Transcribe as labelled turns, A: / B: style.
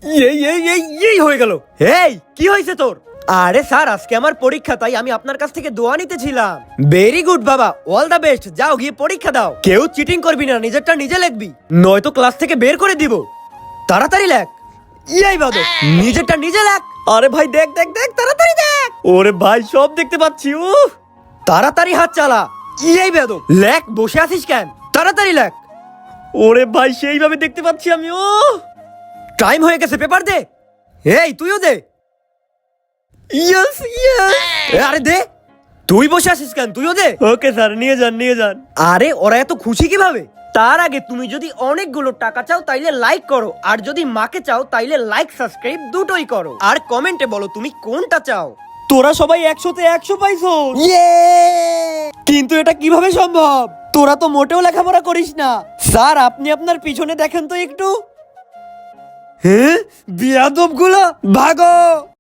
A: এই হয়ে গেল। এই কি হয়েছে তোর? আরে স্যার আজকে আমার পরীক্ষা, তাই আমি আপনার কাছ থেকে দোয়া নিতেছিলাম। ভেরি গুড বাবা, অল দা বেস্ট, যাও গিয়ে পরীক্ষা দাও। কেউ চিটিং করবি না, নিজেরটা নিজে লিখবি, নয়তো ক্লাস থেকে বের করে দিব। তাড়াতাড়ি লেখ। ইয়াই বাদো, নিজেরটা নিজে লেখ। আরে ভাই দেখ দেখ দেখ, তাড়াতাড়ি দেখ। ওরে ভাই সব দেখতে পাচ্ছি। তাড়াতাড়ি হাত চালা। ইয়াই বাদো, লেখ, বসে আছিস কেন? তাড়াতাড়ি লেখ। ওরে ভাই সেইভাবে দেখতে পাচ্ছি আমি। টাইম হয়ে গেছে, পেপার দে। এই তুইও দে। Yes yes. আরে দে। তুই বসে আছিস কেন? তুইও দে। ওকে স্যার, নিয়ে যান নিয়ে যান। আরে ওরা এত খুশি কিভাবে? তার আগে তুমি যদি অনেকগুলো টাকা চাও তাইলে লাইক করো, আর যদি মাকে চাও তাইলে লাইক সাবস্ক্রাইব দুটোই করো, আর কমেন্টে বলো তুমি কোনটা চাও। তোরা সবাই 100তে 100 পাইছো। কিন্তু এটা কিভাবে সম্ভব? তোরা তো মোটেও লেখাপড়া করিস না। স্যার আপনি আপনার পিছনে দেখেন তো একটু। হ্যাঁ, বিয়াদব গুলা ভাগো।